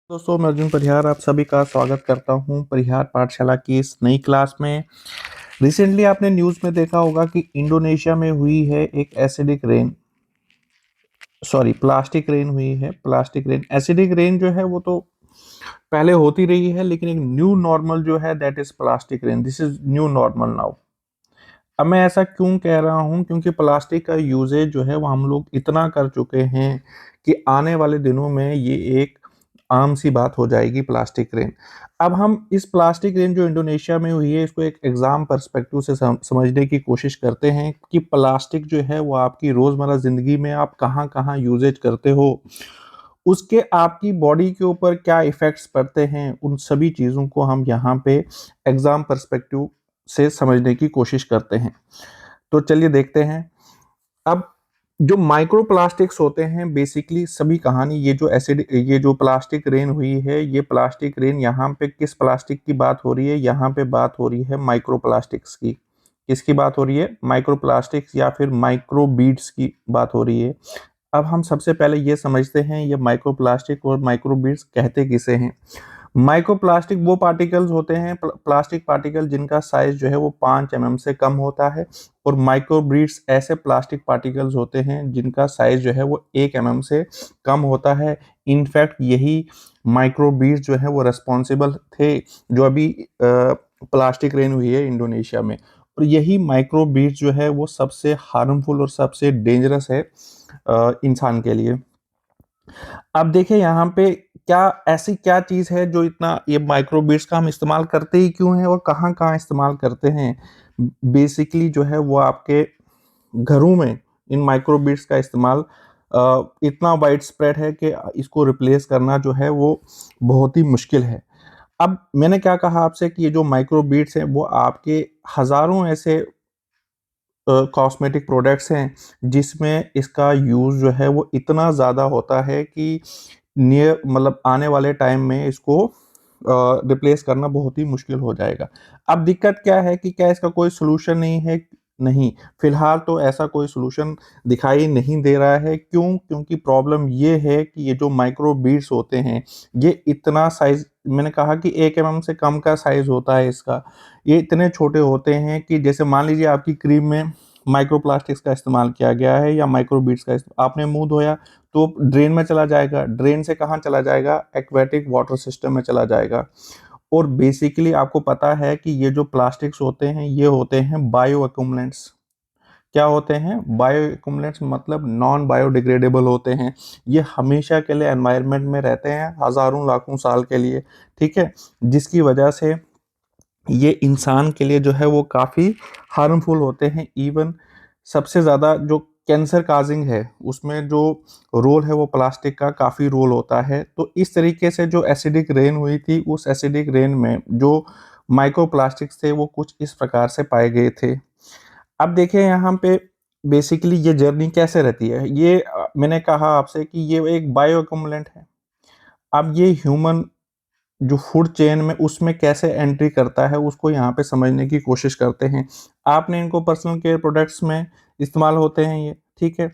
दोस्तों, मैं अर्जुन परिहार आप सभी का स्वागत करता हूं परिहार पाठशाला की इस नई क्लास में। रिसेंटली आपने न्यूज़ में देखा होगा कि इंडोनेशिया में हुई है एक acidic rain, sorry plastic rain हुई है। प्लास्टिक रेन, एसिडिक रेन जो है वो तो पहले होती रही है, लेकिन एक न्यू नॉर्मल जो है that is plastic rain. This is new normal now. अब मैं ऐसा क्यों कह रहा हूं, क्योंकि प्लास्टिक का यूजेज जो है वो हम लोग इतना कर चुके हैं कि आने वाले दिनों में ये एक आम सी बात हो जाएगी, प्लास्टिक रेन। अब हम इस प्लास्टिक रेन जो इंडोनेशिया में हुई है इसको एक एग्जाम पर्सपेक्टिव से समझने की कोशिश करते हैं कि प्लास्टिक जो है वो आपकी रोजमर्रा जिंदगी में आप कहाँ कहाँ यूजेज करते हो, उसके आपकी बॉडी के ऊपर क्या इफेक्ट्स पड़ते हैं, उन सभी चीज़ों को हम यहाँ पे एग्जाम पर्सपेक्टिव से समझने की कोशिश करते हैं। तो चलिए देखते हैं। अब जो माइक्रो प्लास्टिक्स होते हैं, बेसिकली सभी कहानी, ये जो प्लास्टिक रेन हुई है, ये प्लास्टिक रेन यहाँ पे किस प्लास्टिक की बात हो रही है? यहाँ पे बात हो रही है माइक्रो प्लास्टिक्स की। किसकी बात हो रही है? माइक्रो प्लास्टिक्स या फिर माइक्रो बीड्स की बात हो रही है। अब हम सबसे पहले ये समझते हैं ये माइक्रो प्लास्टिक और माइक्रो बीड्स कहते किसे हैं। माइक्रोप्लास्टिक वो पार्टिकल्स होते हैं, प्लास्टिक पार्टिकल जिनका साइज जो है वो 5 mm से कम होता है, और माइक्रोब्रीड्स ऐसे प्लास्टिक पार्टिकल्स होते हैं जिनका साइज जो है वो 1 mm से कम होता है। इनफैक्ट यही माइक्रोब्रीड्स जो है वो रेस्पॉन्सिबल थे जो अभी प्लास्टिक रेन हुई है इंडोनेशिया में। और यही माइक्रोब्रीड्स जो है वो सबसे हार्मफुल और सबसे डेंजरस है इंसान के लिए। अब देखिए यहाँ पे क्या ऐसी क्या चीज़ है जो इतना ये माइक्रोबिट्स का हम इस्तेमाल करते ही क्यों हैं और कहाँ-कहाँ इस्तेमाल करते हैं? बेसिकली जो है वो आपके घरों में इन माइक्रोबिट्स का इस्तेमाल इतना वाइड स्प्रेड है कि इसको रिप्लेस करना जो है वो बहुत ही मुश्किल है। अब मैंने क्या कहा आपसे कि ये जो माइक्रोबिट्स हैं वो आपके हज़ारों ऐसे कॉस्मेटिक प्रोडक्ट्स हैं जिसमें इसका यूज़ जो है वो इतना ज़्यादा होता है कि नियर मतलब आने वाले टाइम में इसको रिप्लेस करना बहुत ही मुश्किल हो जाएगा। अब दिक्कत क्या है कि क्या इसका कोई सॉल्यूशन नहीं है? नहीं, फिलहाल तो ऐसा कोई सॉल्यूशन दिखाई नहीं दे रहा है। क्यों? क्योंकि प्रॉब्लम ये है कि ये जो माइक्रो बीड्स होते हैं, ये इतना साइज़, मैंने कहा कि 1 mm से कम का साइज़ होता है इसका। ये इतने छोटे होते हैं कि जैसे मान लीजिए आपकी क्रीम में माइक्रोप्लास्टिक्स का इस्तेमाल किया गया है या माइक्रो बीड्स का आपने मुँह धोया तो ड्रेन में चला जाएगा। ड्रेन से कहाँ चला जाएगा? एक्वेटिक वाटर सिस्टम में चला जाएगा। और बेसिकली आपको पता है कि ये जो प्लास्टिक्स होते हैं, ये होते हैं बायो एक्युमुलेंट्स। क्या होते हैं? बायो एक्युमुलेंट्स मतलब नॉन बायोडिग्रेडेबल होते हैं। ये हमेशा के लिए एनवायरनमेंट में रहते हैं, हज़ारों लाखों साल के लिए, ठीक है? जिसकी वजह से ये इंसान के लिए जो है वो काफ़ी हार्मफुल होते हैं। इवन सबसे ज़्यादा जो कैंसर काजिंग है उसमें जो रोल है वो प्लास्टिक का काफ़ी रोल होता है। तो इस तरीके से जो एसिडिक रेन हुई थी, उस एसिडिक रेन में जो माइक्रो प्लास्टिक्स थे वो कुछ इस प्रकार से पाए गए थे। अब देखिए यहाँ पे बेसिकली ये जर्नी कैसे रहती है। ये मैंने कहा आपसे कि ये एक बायो एक्युमुलेंट है। अब ये ह्यूमन जो फूड चेन में उसमें कैसे एंट्री करता है उसको यहाँ पे समझने की कोशिश करते हैं। आपने इनको पर्सनल केयर प्रोडक्ट्स में इस्तेमाल होते हैं ये, ठीक है।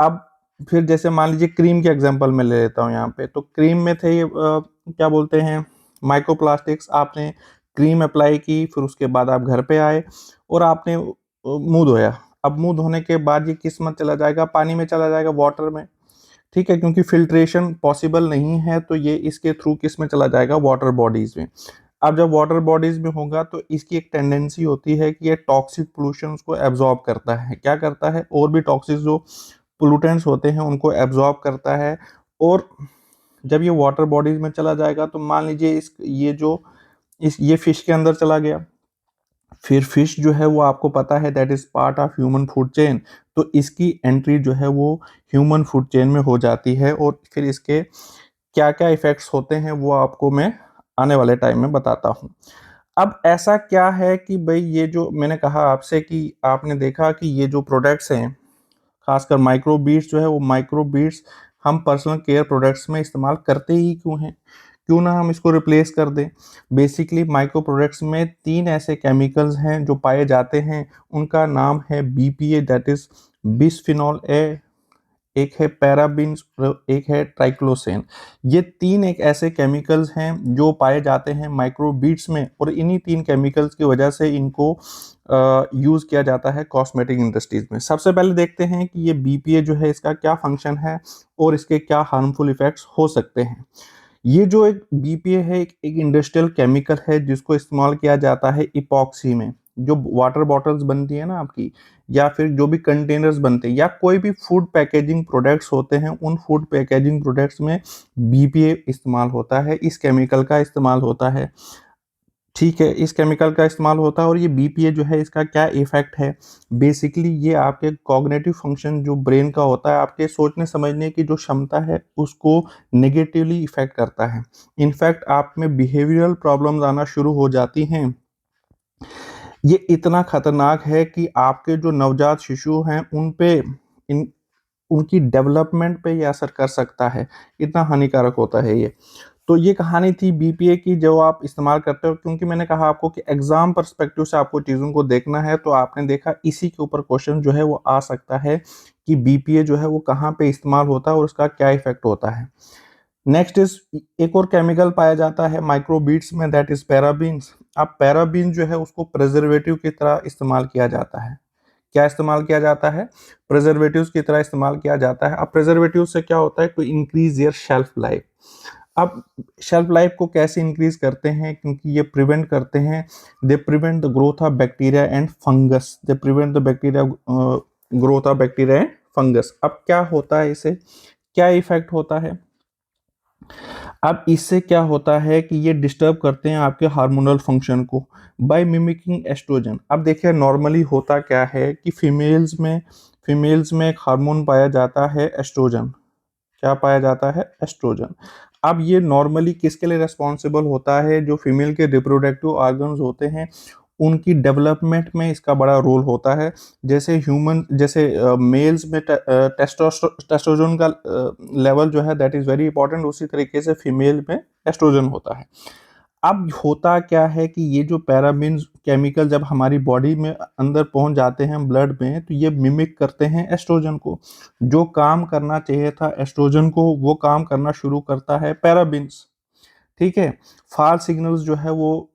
अब फिर जैसे मान लीजिए क्रीम के एग्जांपल मैं ले लेता हूँ यहाँ पे, तो क्रीम में थे ये क्या बोलते हैं, माइक्रोप्लास्टिक्स। आपने क्रीम अप्लाई की, फिर उसके बाद आप घर पे आए और आपने मुंह धोया। अब मुंह धोने के बाद ये किस में चला जाएगा? पानी में चला जाएगा, वाटर में, ठीक है, क्योंकि फ़िल्ट्रेशन पॉसिबल नहीं है, तो ये इसके थ्रू किस में चला जाएगा? वाटर बॉडीज़ में। अब जब वाटर बॉडीज़ में होगा तो इसकी एक टेंडेंसी होती है कि ये टॉक्सिक पोल्यूशन उसको एब्ज़ॉर्ब करता है। क्या करता है? और भी टॉक्सिक जो पोल्यूटेंट्स होते हैं उनको एब्ज़ॉर्ब करता है। और जब ये वाटर बॉडीज़ में चला जाएगा तो मान लीजिए ये फ़िश के अंदर चला गया। फिर फिश जो है वो आपको पता है that is part of human food chain. तो इसकी एंट्री जो है वो ह्यूमन फूड चेन में हो जाती है, और फिर इसके क्या-क्या इफ़ेक्ट्स होते हैं वो आपको मैं आने वाले टाइम में बताता हूँ। अब ऐसा क्या है कि भई ये जो मैंने कहा आपसे कि आपने देखा कि ये जो प्रोडक्ट्स हैं, ख़ासकर माइक्रो बीड्स जो है वो माइक्रो बीड्स हम पर्सनल केयर प्रोडक्ट्स में इस्तेमाल करते ही क्यों हैं? क्यों ना हम इसको रिप्लेस कर दें? बेसिकली माइक्रो प्रोडक्ट्स में 3 ऐसे केमिकल्स हैं जो पाए जाते हैं, उनका नाम है BPA that is bisphenol A, एक है पैराबीन्स और एक है ट्राइक्लोसेन। ये 3 एक ऐसे केमिकल्स हैं जो पाए जाते हैं माइक्रोबीट्स में, और इन्हीं 3 केमिकल्स की वजह से इनको यूज़ किया जाता है कॉस्मेटिक इंडस्ट्रीज में। सबसे पहले देखते हैं कि ये बीपीए जो है इसका क्या फंक्शन है और इसके क्या हार्मफुल इफेक्ट्स हो सकते हैं। ये जो एक बीपीए है एक इंडस्ट्रियल केमिकल है जिसको इस्तेमाल किया जाता है इपॉक्सी में। जो वाटर बॉटल्स बनती है ना आपकी, या फिर जो भी कंटेनर्स बनते हैं, या कोई भी फूड पैकेजिंग प्रोडक्ट्स होते हैं, उन फूड पैकेजिंग प्रोडक्ट्स में बीपीए इस्तेमाल होता है, इस केमिकल का इस्तेमाल होता है। ठीक है, इस केमिकल का इस्तेमाल होता है। और ये बीपीए जो है इसका क्या इफेक्ट है, बेसिकली ये आपके कॉग्निटिव फंक्शन जो ब्रेन का होता है, आपके सोचने समझने की जो क्षमता है उसको नेगेटिवली इफेक्ट करता है। इनफैक्ट आप में बिहेवियरल प्रॉब्लम्स आना शुरू हो जाती हैं। ये इतना खतरनाक है कि आपके जो नवजात शिशु हैं उन पे इन उनकी डेवलपमेंट पे ये असर कर सकता है, इतना हानिकारक होता है ये। तो ये कहानी थी बीपीए की जो आप इस्तेमाल करते हो, क्योंकि मैंने कहा आपको कि एग्जाम पर्सपेक्टिव से आपको चीज़ों को देखना है, तो आपने देखा इसी के ऊपर क्वेश्चन जो है वो आ सकता है कि बीपीए जो है वो कहाँ पे इस्तेमाल होता है और उसका क्या इफेक्ट होता है। नेक्स्ट इज एक और केमिकल पाया जाता है माइक्रोबीट्स में, दैट इज पैराबीन्स। अब पैराबीन जो है उसको प्रिजर्वेटिव की तरह इस्तेमाल किया जाता है। क्या इस्तेमाल किया जाता है? प्रिजर्वेटिव्स की तरह इस्तेमाल किया जाता है। अब प्रिजर्वेटिव से क्या होता है, to increase your shelf life. अब शेल्फ लाइफ को कैसे इंक्रीज करते हैं, क्योंकि ये प्रिवेंट करते हैं, they prevent the growth of bacteria and fungus, they prevent the bacteria growth of bacteria and fungus. अब क्या होता है, इसे क्या इफेक्ट होता है? अब इससे क्या होता है कि ये डिस्टर्ब करते हैं आपके हार्मोनल फंक्शन को बाय मिमिकिंग एस्ट्रोजन। अब देखिए नॉर्मली होता क्या है कि फीमेल्स में एक हार्मोन पाया जाता है एस्ट्रोजन। क्या पाया जाता है? एस्ट्रोजन। अब ये नॉर्मली किसके लिए रिस्पॉन्सिबल होता है? जो फीमेल के रिप्रोडक्टिव ऑर्गन्स होते हैं उनकी डेवलपमेंट में इसका बड़ा रोल होता है। जैसे मेल्स में टेस्टोस्टेरोन का लेवल जो है दैट इज़ वेरी इंपॉर्टेंट, उसी तरीके से फीमेल में एस्ट्रोजन होता है। अब होता क्या है कि ये जो पैराबीन केमिकल जब हमारी बॉडी में अंदर पहुंच जाते हैं ब्लड में, तो ये मिमिक करते हैं एस्ट्रोजन को। जो काम करना चाहिए था एस्ट्रोजन को, वो काम करना शुरू करता है पैराबीन्स। ठीक है, फाल सिग्नल्स जो है वो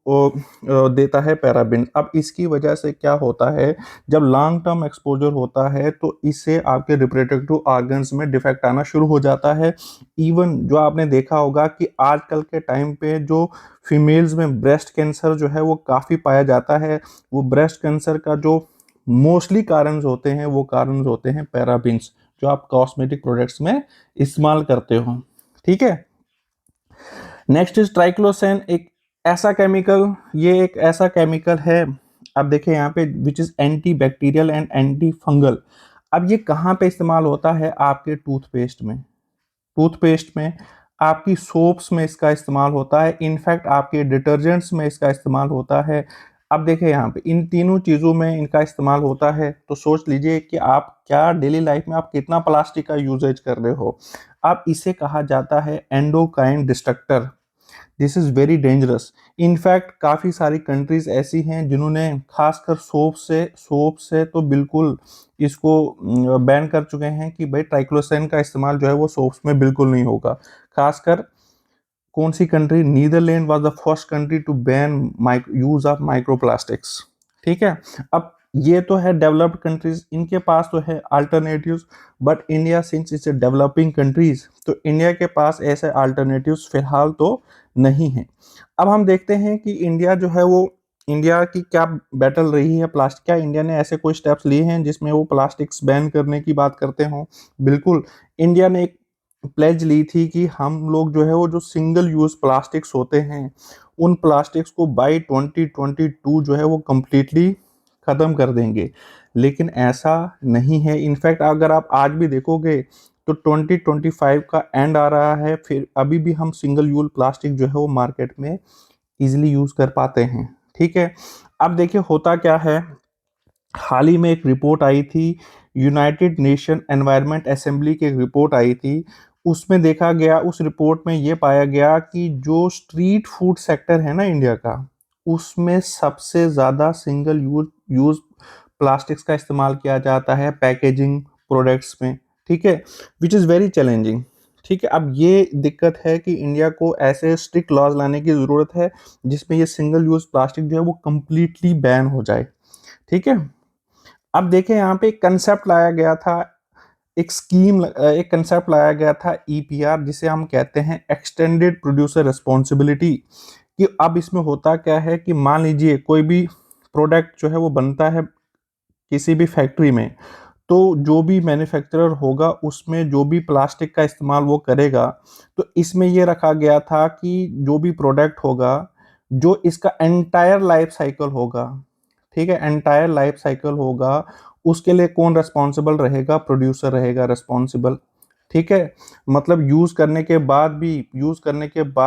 देता है पैराबिन। अब इसकी वजह से क्या होता है, जब लॉन्ग टर्म एक्सपोजर होता है तो इससे आपके रिप्रोडक्टिव ऑर्गन्स में डिफेक्ट आना शुरू हो जाता है। इवन जो आपने देखा होगा कि आजकल के टाइम पे जो फीमेल्स में ब्रेस्ट कैंसर जो है वो काफ़ी पाया जाता है। वो ब्रेस्ट कैंसर का जो मोस्टली कारण होते हैं वो कारण होते हैं पैराबिन्स, जो आप कॉस्मेटिक प्रोडक्ट्स में इस्तेमाल करते हो। ठीक है, नेक्स्ट इज ट्राइक्लोसेन। ये एक ऐसा केमिकल है, अब देखिए यहाँ पे, which is anti bacterial and anti fungal. अब ये कहाँ पे इस्तेमाल होता है? आपके टूथपेस्ट में, आपकी सोप्स में इसका इस्तेमाल होता है, इनफैक्ट आपके डिटर्जेंट्स में इसका इस्तेमाल होता है। अब देखिए यहाँ पे इन तीनों चीज़ों में इनका इस्तेमाल होता है, तो सोच लीजिए कि आप क्या डेली लाइफ में आप कितना प्लास्टिक का यूजेज कर रहे हो। अब इसे कहा जाता है endocrine destructor. This is very dangerous. In fact काफ़ी सारी कंट्रीज ऐसी हैं जिन्होंने खासकर सोप से तो बिल्कुल इसको बैन कर चुके हैं कि भाई ट्राइक्लोसेन का इस्तेमाल जो है वो सोप्स में बिल्कुल नहीं होगा। खासकर कौन सी country? Netherlands was the first country to ban use of microplastics. ठीक है, अब ये तो है डेवलप्ड कंट्रीज, इनके पास तो है alternatives, but India since it's a developing countries, तो इंडिया के पास ऐसे अल्टरनेटिव्स फिलहाल तो नहीं है। अब हम देखते हैं कि इंडिया की क्या बैटल रही है प्लास्टिक, क्या इंडिया ने ऐसे कोई स्टेप्स लिए हैं जिसमें वो प्लास्टिक्स बैन करने की बात करते हों? बिल्कुल, इंडिया ने एक प्लेज ली थी कि हम लोग जो है वो जो सिंगल यूज प्लास्टिक्स होते हैं उन प्लास्टिक्स को बाय 2022 जो है वो कंप्लीटली ख़त्म कर देंगे। लेकिन ऐसा नहीं है। इनफैक्ट अगर आप आज भी देखोगे तो 2025 का एंड आ रहा है, फिर अभी भी हम सिंगल यूज प्लास्टिक जो है वो मार्केट में इजीली यूज़ कर पाते हैं। ठीक है, अब देखिए होता क्या है, हाल ही में एक रिपोर्ट आई थी, यूनाइटेड नेशन एनवायरनमेंट असेंबली की एक रिपोर्ट आई थी। उसमें देखा गया, उस रिपोर्ट में ये पाया गया कि जो स्ट्रीट फूड सेक्टर है ना इंडिया का, उसमें सबसे ज़्यादा सिंगल यूज प्लास्टिक्स का इस्तेमाल किया जाता है पैकेजिंग प्रोडक्ट्स में। ठीक है, विच इज़ वेरी चैलेंजिंग। ठीक है, अब ये दिक्कत है कि इंडिया को ऐसे स्ट्रिक्ट लॉज लाने की ज़रूरत है जिसमें ये सिंगल यूज़ प्लास्टिक जो है वो कंप्लीटली बैन हो जाए। ठीक है, अब देखें यहाँ पे एक कंसेप्ट लाया गया था, एक कंसेप्ट लाया गया था ईपीआर, जिसे हम कहते हैं एक्सटेंडेड प्रोड्यूसर रिस्पॉन्सिबिलिटी। कि अब इसमें होता क्या है कि मान लीजिए कोई भी प्रोडक्ट जो है वो बनता है किसी भी फैक्ट्री में, तो जो भी मैन्युफैक्चरर होगा उसमें जो भी प्लास्टिक का इस्तेमाल वो करेगा, तो इसमें ये रखा गया था कि जो भी प्रोडक्ट होगा, जो इसका एंटायर लाइफ साइकिल होगा, ठीक है, एंटायर लाइफ साइकिल होगा, उसके लिए कौन रिस्पॉन्सिबल रहेगा? प्रोड्यूसर रहेगा रिस्पॉन्सिबल। ठीक है, मतलब यूज़ करने के बाद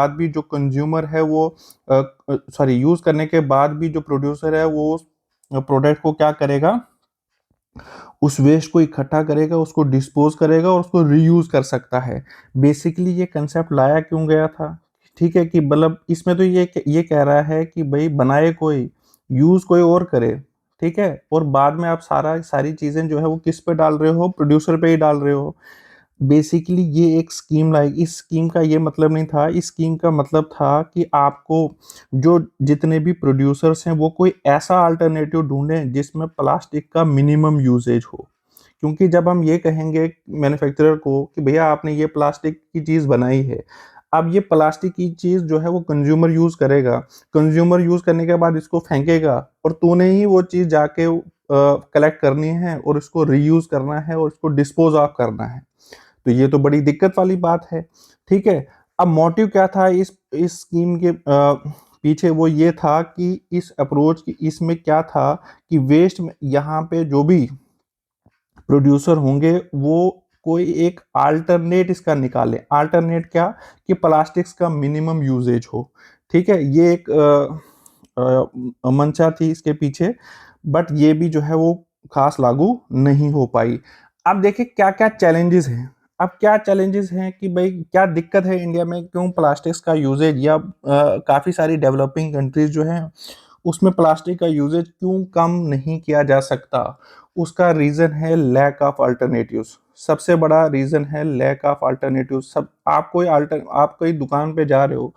भी जो कंज्यूमर है वो सॉरी यूज़ करने के बाद भी जो प्रोड्यूसर है वो प्रोडक्ट को क्या करेगा? उस वेस्ट को इकट्ठा करेगा, उसको डिस्पोज करेगा और उसको रीयूज कर सकता है। बेसिकली ये कंसेप्ट लाया क्यों गया था? ठीक है, कि मतलब इसमें तो ये कह रहा है कि भाई बनाए कोई, यूज कोई और करे। ठीक है, और बाद में आप सारी चीजें जो है वो किस पे डाल रहे हो? प्रोड्यूसर पे ही डाल रहे हो। बेसिकली ये एक स्कीम लाई, इस स्कीम का ये मतलब नहीं था, इस स्कीम का मतलब था कि आपको जो जितने भी प्रोड्यूसर्स हैं वो कोई ऐसा अल्टरनेटिव ढूंढें जिसमें प्लास्टिक का मिनिमम यूजेज हो। क्योंकि जब हम ये कहेंगे मैन्युफैक्चरर को कि भैया आपने ये प्लास्टिक की चीज़ बनाई है, अब ये प्लास्टिक की चीज़ जो है वो कंज्यूमर यूज़ करेगा, कंज्यूमर यूज़ करने के बाद इसको फेंकेगा और तूने ही वो चीज़ जाके कलेक्ट करनी है और इसको रीयूज़ करना है और इसको डिस्पोज ऑफ करना है। तो ये तो बड़ी दिक्कत वाली बात है। ठीक है, अब मोटिव क्या था इस स्कीम के पीछे? वो ये था कि इस अप्रोच की इसमें क्या था कि वेस्ट में यहाँ पे जो भी प्रोड्यूसर होंगे वो कोई एक अल्टरनेट इसका निकाले। अल्टरनेट क्या? कि प्लास्टिक्स का मिनिमम यूजेज हो। ठीक है, ये एक मंशा थी इसके पीछे, बट ये भी जो है वो खास लागू नहीं हो पाई। अब देखिए क्या क्या चैलेंजेस हैं। अब क्या चैलेंजेस हैं कि भाई क्या दिक्कत है इंडिया में, क्यों प्लास्टिक्स का यूजेज या काफ़ी सारी डेवलपिंग कंट्रीज जो हैं उसमें प्लास्टिक का यूजेज क्यों कम नहीं किया जा सकता? उसका रीज़न है लैक ऑफ अल्टरनेटिव्स। सबसे बड़ा रीज़न है लैक ऑफ अल्टरनेटिव्स। आप कोई दुकान पे जा रहे हो,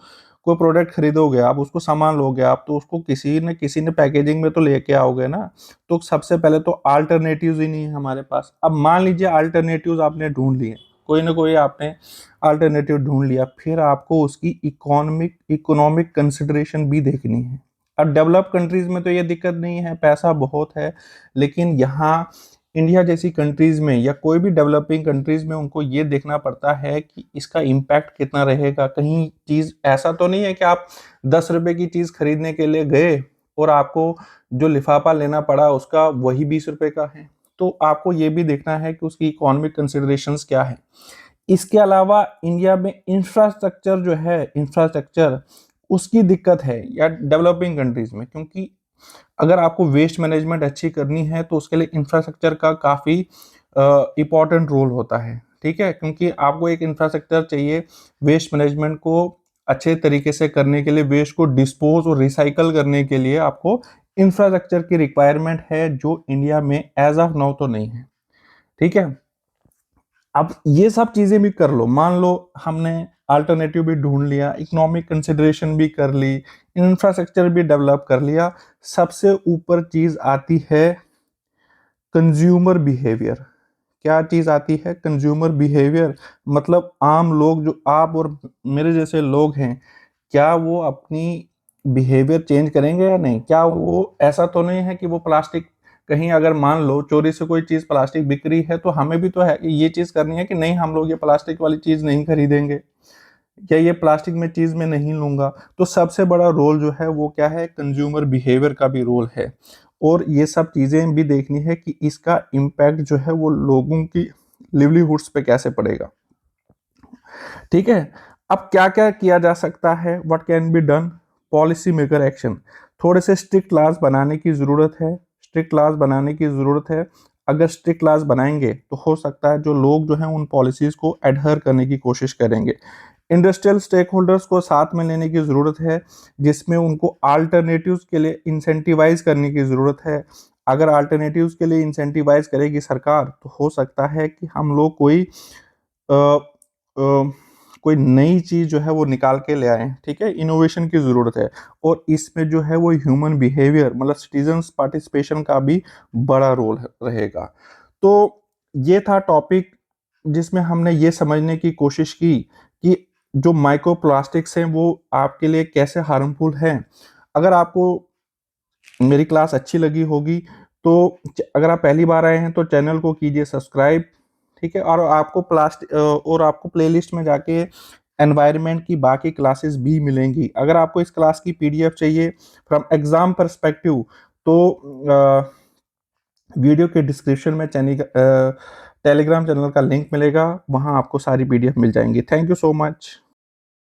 कोई प्रोडक्ट खरीदोगे, आप उसको सामान लोगे, आप तो उसको किसी न पैकेजिंग में तो लेके आओगे ना। तो सबसे पहले तो अल्टरनेटिव्स ही नहीं है हमारे पास। अब मान लीजिए अल्टरनेटिव्स आपने ढूँढ लिए, कोई ना कोई आपने अल्टरनेटिव ढूँढ लिया, फिर आपको उसकी इकोनॉमिक कंसिडरेशन भी देखनी है। अब डेवलप कंट्रीज में तो ये दिक्कत नहीं है, पैसा बहुत है, लेकिन यहाँ इंडिया जैसी कंट्रीज में या कोई भी डेवलपिंग कंट्रीज में उनको ये देखना पड़ता है कि इसका इम्पैक्ट कितना रहेगा। कहीं चीज़ ऐसा तो नहीं है कि आप 10 रुपए की चीज़ खरीदने के लिए गए और आपको जो लिफाफा लेना पड़ा उसका वही 20 रुपए का है। तो आपको ये भी देखना है कि उसकी इकोनॉमिक कंसिडरेशंस क्या है। इसके अलावा इंडिया में इंफ्रास्ट्रक्चर उसकी दिक्कत है या डेवलपिंग कंट्रीज में, क्योंकि अगर आपको वेस्ट मैनेजमेंट अच्छी करनी है तो उसके लिए इंफ्रास्ट्रक्चर का काफ़ी इम्पोर्टेंट रोल होता है। ठीक है, क्योंकि आपको एक इंफ्रास्ट्रक्चर चाहिए वेस्ट मैनेजमेंट को अच्छे तरीके से करने के लिए, वेस्ट को डिस्पोज और रिसाइकल करने के लिए आपको इंफ्रास्ट्रक्चर की रिक्वायरमेंट है, जो इंडिया में एज ऑफ नाउ तो नहीं है। ठीक है, अब ये सब चीजें भी कर लो, मान लो हमने अल्टरनेटिव भी ढूंढ लिया, इकोनॉमिक कंसिडरेशन भी कर ली, इंफ्रास्ट्रक्चर भी डेवलप कर लिया, सबसे ऊपर चीज आती है कंज्यूमर बिहेवियर। क्या चीज आती है? Consumer behaviour. मतलब आम लोग, जो आप और मेरे जैसे लोग हैं, क्या वो अपनी बिहेवियर चेंज करेंगे या नहीं? क्या वो ऐसा तो नहीं है कि वो प्लास्टिक, कहीं अगर मान लो चोरी से कोई चीज़ प्लास्टिक बिक रही है तो हमें भी तो है ये चीज़ करनी है कि नहीं, हम लोग ये प्लास्टिक वाली चीज़ नहीं खरीदेंगे या ये प्लास्टिक में चीज़ मैं नहीं लूँगा। तो सबसे बड़ा रोल जो है वो क्या है? कंज्यूमर बिहेवियर का भी रोल है। और ये सब चीज़ें भी देखनी है कि इसका इम्पैक्ट जो है वो लोगों की लिवलीहुड्स पे कैसे पड़ेगा। ठीक है, अब क्या क्या किया जा सकता है? What can be done? Policy maker action. थोड़े से स्ट्रिक्ट लॉज बनाने की ज़रूरत है, स्ट्रिक्ट लॉज बनाने की ज़रूरत है। अगर स्ट्रिक्ट लॉज बनाएंगे तो हो सकता है जो लोग जो हैं उन पॉलिसीज़ को एडहर करने की कोशिश करेंगे। इंडस्ट्रियल स्टेक होल्डर्स को साथ में लेने की ज़रूरत है, जिसमें उनको अल्टरनेटिव्स के लिए इंसेंटिवाइज करने की ज़रूरत है। अगर अल्टरनेटिव्स के लिए इंसेंटिवाइज़ करेगी सरकार, तो हो सकता है कि हम लोग अ अ, कोई नई चीज़ जो है वो निकाल के ले आएँ, ठीक है? इनोवेशन की ज़रूरत है और इसमें जो है वो ह्यूमन बिहेवियर मतलब सिटिज़न्स पार्टिसिपेशन का भी बड़ा रोल रहेगा। तो ये था टॉपिक जिसमें हमने ये समझने की कोशिश की कि जो माइक्रो प्लास्टिक्स हैं वो आपके लिए कैसे हार्मफुल हैं। अगर आपको मेरी क्लास अच्छी लगी होगी तो अगर आप पहली बार आए हैं तो चैनल को कीजिए सब्सक्राइब, ठीक है? और आपको प्लेलिस्ट में जाके एनवायरनमेंट की बाकी क्लासेस भी मिलेंगी। अगर आपको इस क्लास की पीडीएफ चाहिए फ्रॉम एग्जाम पर्सपेक्टिव तो वीडियो के डिस्क्रिप्शन में टेलीग्राम चैनल का लिंक मिलेगा, वहाँ आपको सारी पीडीएफ मिल जाएँगी। Thank you so much.